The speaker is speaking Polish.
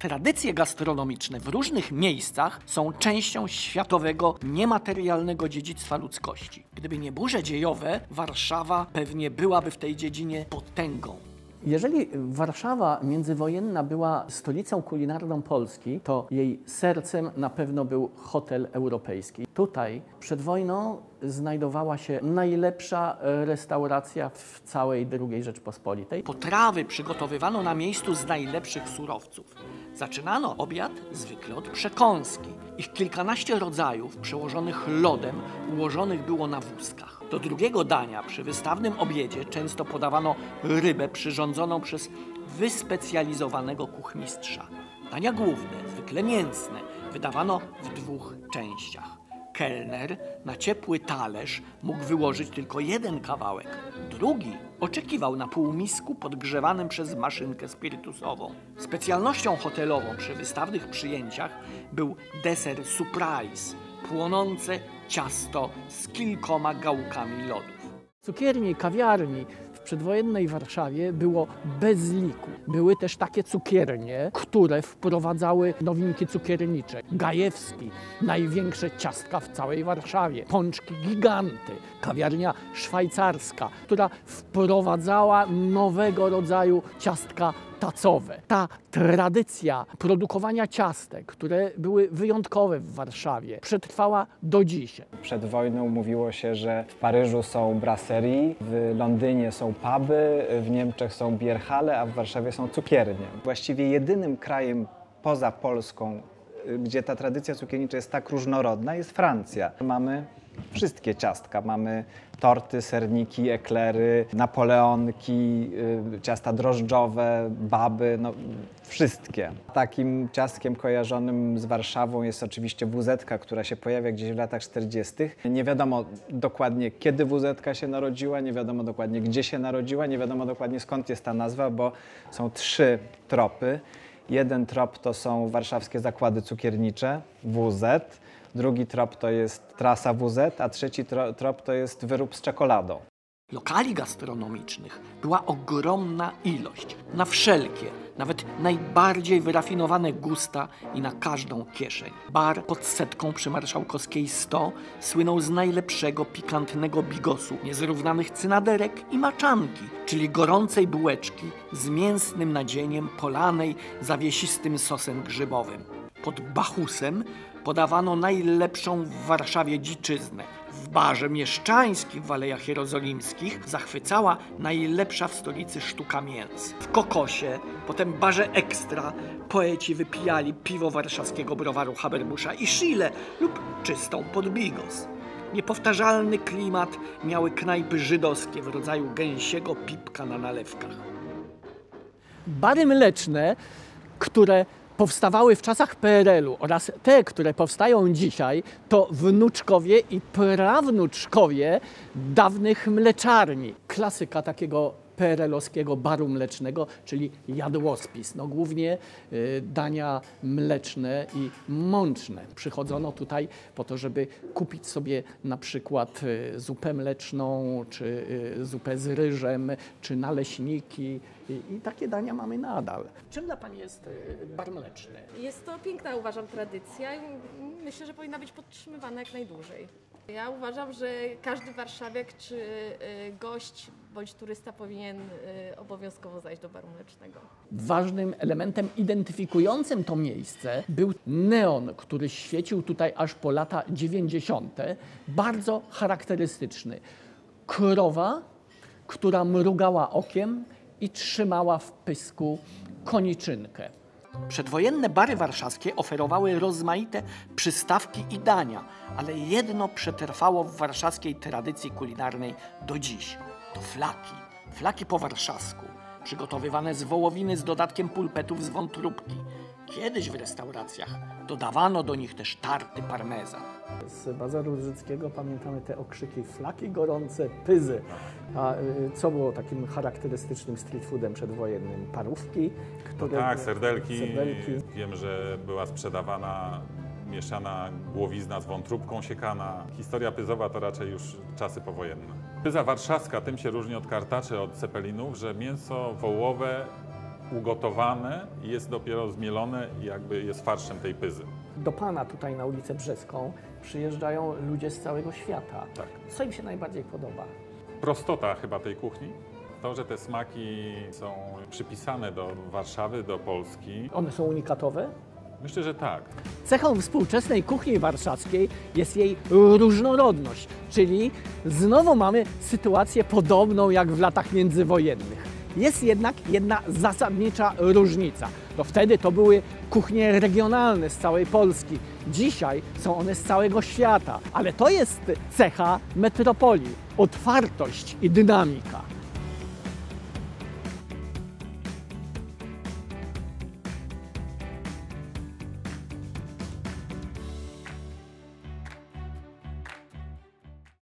Tradycje gastronomiczne w różnych miejscach są częścią światowego, niematerialnego dziedzictwa ludzkości. Gdyby nie burze dziejowe, Warszawa pewnie byłaby w tej dziedzinie potęgą. Jeżeli Warszawa międzywojenna była stolicą kulinarną Polski, to jej sercem na pewno był hotel europejski. Tutaj przed wojną znajdowała się najlepsza restauracja w całej II Rzeczpospolitej. Potrawy przygotowywano na miejscu z najlepszych surowców. Zaczynano obiad zwykle od przekąski. Ich kilkanaście rodzajów przełożonych lodem ułożonych było na wózkach. Do drugiego dania przy wystawnym obiedzie często podawano rybę przyrządzoną przez wyspecjalizowanego kuchmistrza. Dania główne, zwykle mięsne, wydawano w dwóch częściach. Kelner na ciepły talerz mógł wyłożyć tylko jeden kawałek. Drugi oczekiwał na półmisku podgrzewanym przez maszynkę spirytusową. Specjalnością hotelową przy wystawnych przyjęciach był deser surprise, płonące ciasto z kilkoma gałkami lodów. Cukierni, kawiarni w przedwojennej Warszawie było bez liku. Były też takie cukiernie, które wprowadzały nowinki cukiernicze. Gajewski, największe ciastka w całej Warszawie. Pączki giganty. Kawiarnia szwajcarska, która wprowadzała nowego rodzaju ciastka tacowe. Ta tradycja produkowania ciastek, które były wyjątkowe w Warszawie, przetrwała do dzisiaj. Przed wojną mówiło się, że w Paryżu są brasserie, w Londynie są puby, w Niemczech są bierhale, a w Warszawie są cukiernie. Właściwie jedynym krajem poza Polską, gdzie ta tradycja cukiernicza jest tak różnorodna, jest Francja. Mamy wszystkie ciastka. Mamy torty, serniki, eklery, napoleonki, ciasta drożdżowe, baby, no wszystkie. Takim ciastkiem kojarzonym z Warszawą jest oczywiście WZ-ka, która się pojawia gdzieś w latach 40. Nie wiadomo dokładnie, kiedy WZ-ka się narodziła, nie wiadomo dokładnie, gdzie się narodziła, nie wiadomo dokładnie, skąd jest ta nazwa, bo są trzy tropy. Jeden trop to są warszawskie zakłady cukiernicze, WZ. Drugi trop to jest trasa WZ, a trzeci trop to jest wyrób z czekoladą. Lokali gastronomicznych była ogromna ilość, na wszelkie, nawet najbardziej wyrafinowane gusta i na każdą kieszeń. Bar pod Setką przy Marszałkowskiej 100 słynął z najlepszego pikantnego bigosu, niezrównanych cynaderek i maczanki, czyli gorącej bułeczki z mięsnym nadzieniem polanej zawiesistym sosem grzybowym. Pod Bachusem podawano najlepszą w Warszawie dziczyznę. W barze mieszczańskim w Alejach Jerozolimskich zachwycała najlepsza w stolicy sztuka mięs. W Kokosie, potem barze Ekstra, poeci wypijali piwo warszawskiego browaru Haberbusza i Schiele lub czystą podbigos. Niepowtarzalny klimat miały knajpy żydowskie w rodzaju gęsiego pipka na nalewkach. Bary mleczne, które powstawały w czasach PRL-u oraz te, które powstają dzisiaj, to wnuczkowie i prawnuczkowie dawnych mleczarni. Klasyka takiego PRL-owskiego baru mlecznego, czyli jadłospis. No, głównie dania mleczne i mączne. Przychodzono tutaj po to, żeby kupić sobie na przykład zupę mleczną, czy zupę z ryżem, czy naleśniki. I takie dania mamy nadal. Czym dla Pani jest bar mleczny? Jest to piękna, uważam, tradycja i myślę, że powinna być podtrzymywana jak najdłużej. Ja uważam, że każdy warszawiak czy gość bądź turysta powinien obowiązkowo zajść do baru mlecznego. Ważnym elementem identyfikującym to miejsce był neon, który świecił tutaj aż po lata 90. Bardzo charakterystyczny. Krowa, która mrugała okiem i trzymała w pysku koniczynkę. Przedwojenne bary warszawskie oferowały rozmaite przystawki i dania, ale jedno przetrwało w warszawskiej tradycji kulinarnej do dziś. To flaki. Flaki po warszawsku, przygotowywane z wołowiny z dodatkiem pulpetów z wątróbki. Kiedyś w restauracjach dodawano do nich też tarty parmezan. Z Bazaru Rudzyckiego pamiętamy te okrzyki flaki gorące, pyzy. A co było takim charakterystycznym street foodem przedwojennym? Parówki? Które... No tak, serdelki. Wiem, że była sprzedawana mieszana głowizna z wątróbką siekana. Historia pyzowa to raczej już czasy powojenne. Pyza warszawska tym się różni od kartaczy, od cepelinów, że mięso wołowe ugotowane i jest dopiero zmielone i jakby jest farszem tej pyzy. Do Pana tutaj na ulicę Brzeską przyjeżdżają ludzie z całego świata. Tak. Co im się najbardziej podoba? Prostota chyba tej kuchni. To, że te smaki są przypisane do Warszawy, do Polski. One są unikatowe? Myślę, że tak. Cechą współczesnej kuchni warszawskiej jest jej różnorodność, czyli znowu mamy sytuację podobną jak w latach międzywojennych. Jest jednak jedna zasadnicza różnica. Wtedy to były kuchnie regionalne z całej Polski. Dzisiaj są one z całego świata, ale to jest cecha metropolii, otwartość i dynamika.